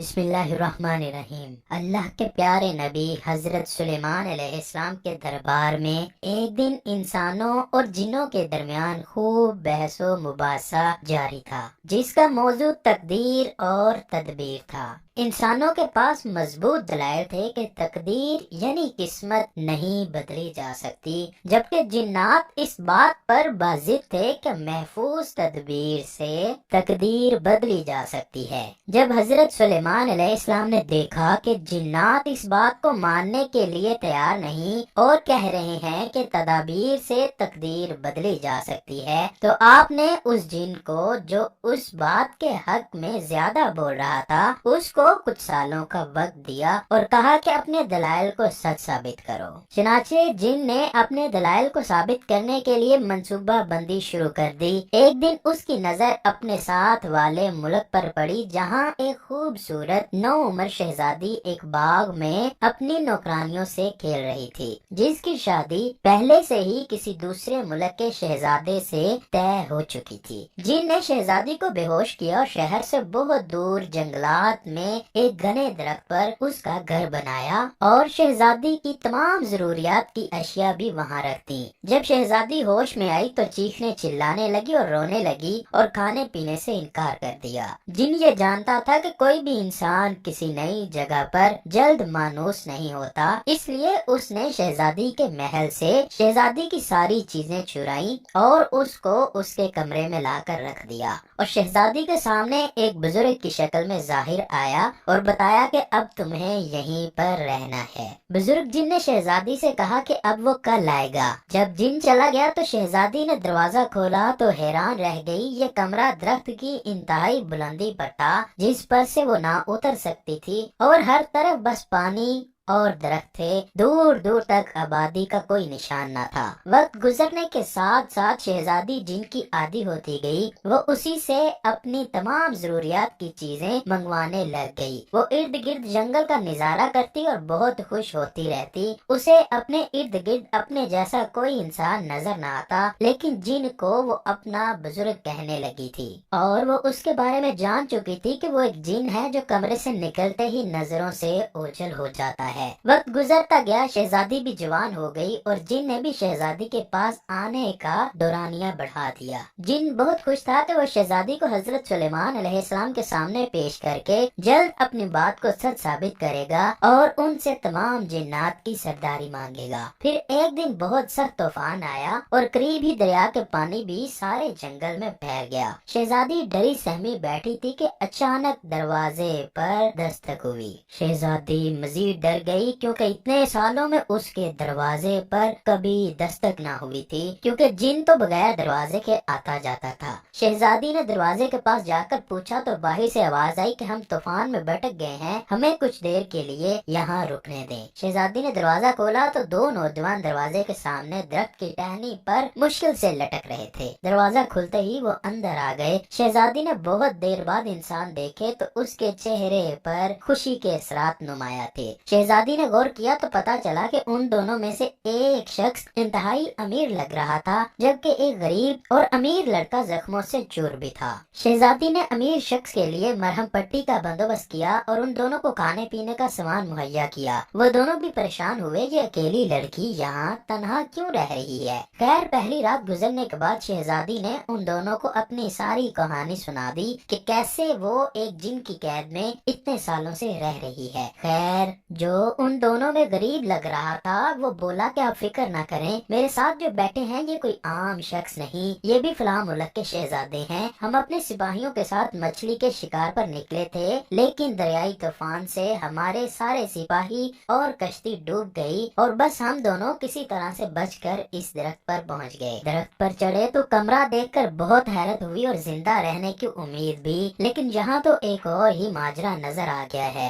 بسم اللہ الرحمن الرحیم۔ اللہ کے پیارے نبی حضرت سلیمان علیہ السلام کے دربار میں ایک دن انسانوں اور جنوں کے درمیان خوب بحث و مباحثہ جاری تھا، جس کا موضوع تقدیر اور تدبیر تھا۔ انسانوں کے پاس مضبوط دلائل تھے کہ تقدیر یعنی قسمت نہیں بدلی جا سکتی، جبکہ جنات اس بات پر باضد تھے کہ محفوظ تدبیر سے تقدیر بدلی جا سکتی ہے۔ جب حضرت سلیمان علیہ السلام نے دیکھا کہ جنات اس بات کو ماننے کے لیے تیار نہیں اور کہہ رہے ہیں کہ تدابیر سے تقدیر بدلی جا سکتی ہے، تو آپ نے اس جن کو جو اس بات کے حق میں زیادہ بول رہا تھا اس کو کچھ سالوں کا وقت دیا اور کہا کہ اپنے دلائل کو سچ ثابت کرو۔ چنانچہ جن نے اپنے دلائل کو ثابت کرنے کے لیے منصوبہ بندی شروع کر دی۔ ایک دن اس کی نظر اپنے ساتھ والے ملک پر پڑی، جہاں ایک خوبصورت نوعمر شہزادی ایک باغ میں اپنی نوکرانیوں سے کھیل رہی تھی، جس کی شادی پہلے سے ہی کسی دوسرے ملک کے شہزادے سے طے ہو چکی تھی۔ جن نے شہزادی کو بے ہوش کیا اور شہر سے بہت دور جنگلات میں ایک گھنے درخت پر اس کا گھر بنایا اور شہزادی کی تمام ضروریات کی اشیاء بھی وہاں رکھ دی۔ جب شہزادی ہوش میں آئی تو چیخنے چلانے لگی اور رونے لگی اور کھانے پینے سے انکار کر دیا۔ جن یہ جانتا تھا کہ کوئی بھی انسان کسی نئی جگہ پر جلد مانوس نہیں ہوتا، اس لیے اس نے شہزادی کے محل سے شہزادی کی ساری چیزیں چرائیں اور اس کو اس کے کمرے میں لا کر رکھ دیا، اور شہزادی کے سامنے ایک بزرگ کی شکل میں ظاہر آیا اور بتایا کہ اب تمہیں یہیں پر رہنا ہے۔ بزرگ جن نے شہزادی سے کہا کہ اب وہ کل آئے گا۔ جب جن چلا گیا تو شہزادی نے دروازہ کھولا تو حیران رہ گئی۔ یہ کمرہ درخت کی انتہائی بلندی پر تھا، جس پر سے وہ نہ اتر سکتی تھی، اور ہر طرف بس پانی اور درخت تھے، دور دور تک آبادی کا کوئی نشان نہ تھا۔ وقت گزرنے کے ساتھ ساتھ شہزادی جن کی عادی ہوتی گئی، وہ اسی سے اپنی تمام ضروریات کی چیزیں منگوانے لگ گئی۔ وہ ارد گرد جنگل کا نظارہ کرتی اور بہت خوش ہوتی رہتی۔ اسے اپنے ارد گرد اپنے جیسا کوئی انسان نظر نہ آتا، لیکن جن کو وہ اپنا بزرگ کہنے لگی تھی، اور وہ اس کے بارے میں جان چکی تھی کہ وہ ایک جن ہے جو کمرے سے نکلتے ہی نظروں سے اوجھل ہو جاتا ہے۔ وقت گزرتا گیا، شہزادی بھی جوان ہو گئی اور جن نے بھی شہزادی کے پاس آنے کا دورانیہ بڑھا دیا۔ جن بہت خوش تھا کہ وہ شہزادی کو حضرت سلیمان علیہ السلام کے سامنے پیش کر کے جلد اپنی بات کو سچ ثابت کرے گا اور ان سے تمام جنات کی سرداری مانگے گا۔ پھر ایک دن بہت سخت طوفان آیا اور قریب ہی دریا کے پانی بھی سارے جنگل میں پھیل گیا۔ شہزادی ڈری سہمی بیٹھی تھی کہ اچانک دروازے پر دستک ہوئی۔ شہزادی مزید ڈر گئی، کیونکہ اتنے سالوں میں اس کے دروازے پر کبھی دستک نہ ہوئی تھی، کیونکہ جن تو بغیر دروازے کے آتا جاتا تھا۔ شہزادی نے دروازے کے پاس جا کر پوچھا تو باہر سے آواز آئی کہ ہم طوفان میں بھٹک گئے ہیں، ہمیں کچھ دیر کے لیے یہاں رکنے دیں۔ شہزادی نے دروازہ کھولا تو دو نوجوان دروازے کے سامنے درخت کی ٹہنی پر مشکل سے لٹک رہے تھے۔ دروازہ کھلتے ہی وہ اندر آ گئے۔ شہزادی نے بہت دیر بعد انسان دیکھے تو اس کے چہرے پر خوشی کے اثرات نمایاں تھے۔ شہزادی نے غور کیا تو پتا چلا کہ ان دونوں میں سے ایک شخص انتہائی امیر لگ رہا تھا، جبکہ ایک غریب اور امیر لڑکا زخموں سے چور بھی تھا۔ شہزادی نے امیر شخص کے لیے مرہم پٹی کا بندوبست کیا اور ان دونوں کو کھانے پینے کا سامان مہیا کیا۔ وہ دونوں بھی پریشان ہوئے کہ اکیلی لڑکی یہاں تنہا کیوں رہ رہی ہے۔ خیر، پہلی رات گزرنے کے بعد شہزادی نے ان دونوں کو اپنی ساری کہانی سنا دی کہ کیسے وہ ایک جن کی قید میں اتنے سالوں سے رہ رہی ہے۔ خیر، جو ان دونوں میں غریب لگ رہا تھا وہ بولا کہ آپ فکر نہ کریں، میرے ساتھ جو بیٹھے ہیں یہ کوئی عام شخص نہیں، یہ بھی فلاں ملک کے شہزادے ہیں۔ ہم اپنے سپاہیوں کے ساتھ مچھلی کے شکار پر نکلے تھے، لیکن دریائی طوفان سے ہمارے سارے سپاہی اور کشتی ڈوب گئی اور بس ہم دونوں کسی طرح سے بچ کر اس درخت پر پہنچ گئے۔ درخت پر چڑھے تو کمرہ دیکھ کر بہت حیرت ہوئی اور زندہ رہنے کی امید بھی، لیکن یہاں تو ایک اور ہی ماجرا نظر آ گیا ہے۔